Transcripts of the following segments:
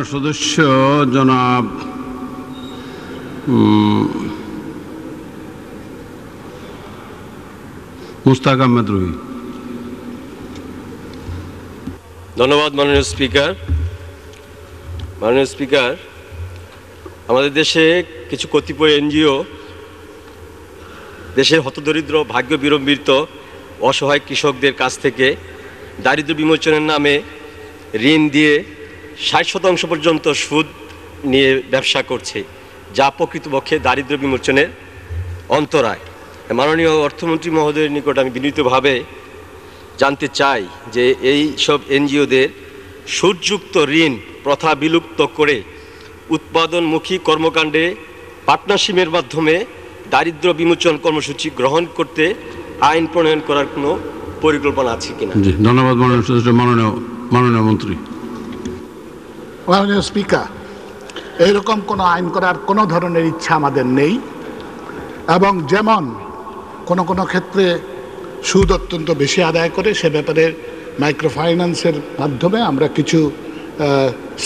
মাননীয় সদস্য জনাব মুস্তাক আহমেদ রুহি। ধন্যবাদ মাননীয় স্পিকার। মাননীয় স্পিকার, আমাদের দেশে কিছু কতিপয় এনজিও দেশের হতদরিদ্র ভাগ্য বিড়ম্বিত অসহায় কৃষকদের কাছ থেকে দারিদ্র্য বিমোচনের নামে ঋণ দিয়ে 60% পর্যন্ত সুদ নিয়ে ব্যবসা করছে, যা প্রকৃতপক্ষে দারিদ্র্য বিমোচনের অন্তরায়। মাননীয় অর্থমন্ত্রী মহোদয়ের নিকট আমি বিনীতভাবে জানতে চাই যে এই সব এনজিওদের সুদযুক্ত ঋণ প্রথা বিলুপ্ত করে উৎপাদনমুখী কর্মকাণ্ডে পার্টনারশিপের মাধ্যমে দারিদ্র্য বিমোচন কর্মসূচি গ্রহণ করতে আইন প্রণয়ন করার কোনো পরিকল্পনা আছে কিনা? ধন্যবাদ মাননীয় সদস্য। মাননীয় মন্ত্রী। মাননীয় স্পিকার, এইরকম কোনো আইন করার কোনো ধরনের ইচ্ছা আমাদের নেই, এবং যেমন কোনো ক্ষেত্রে সুদ অত্যন্ত বেশি আদায় করে, সে ব্যাপারে মাইক্রো ফাইন্যান্সের মাধ্যমে আমরা কিছু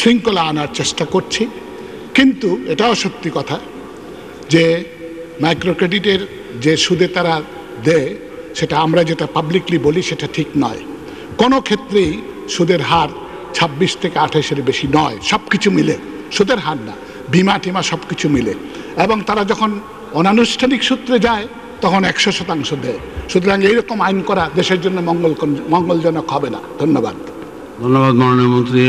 শৃঙ্খলা আনার চেষ্টা করছি। কিন্তু এটাও সত্যি কথা যে মাইক্রো ক্রেডিটের যে সুদে তারা দেয়, সেটা আমরা যেটা পাবলিকলি বলি সেটা ঠিক নয়। কোনো ক্ষেত্রেই সুদের হার 26 থেকে 28-এর বেশি নয়, সব কিছু মিলে, সুদের হার না, বিমা টিমা সব কিছু মিলে। এবং তারা যখন অনানুষ্ঠানিক সূত্রে যায় তখন 100% দেয়। সুতরাং এইরকম আইন করা দেশের জন্য মঙ্গলজনক হবে না। ধন্যবাদ। ধন্যবাদ মাননীয় মন্ত্রী।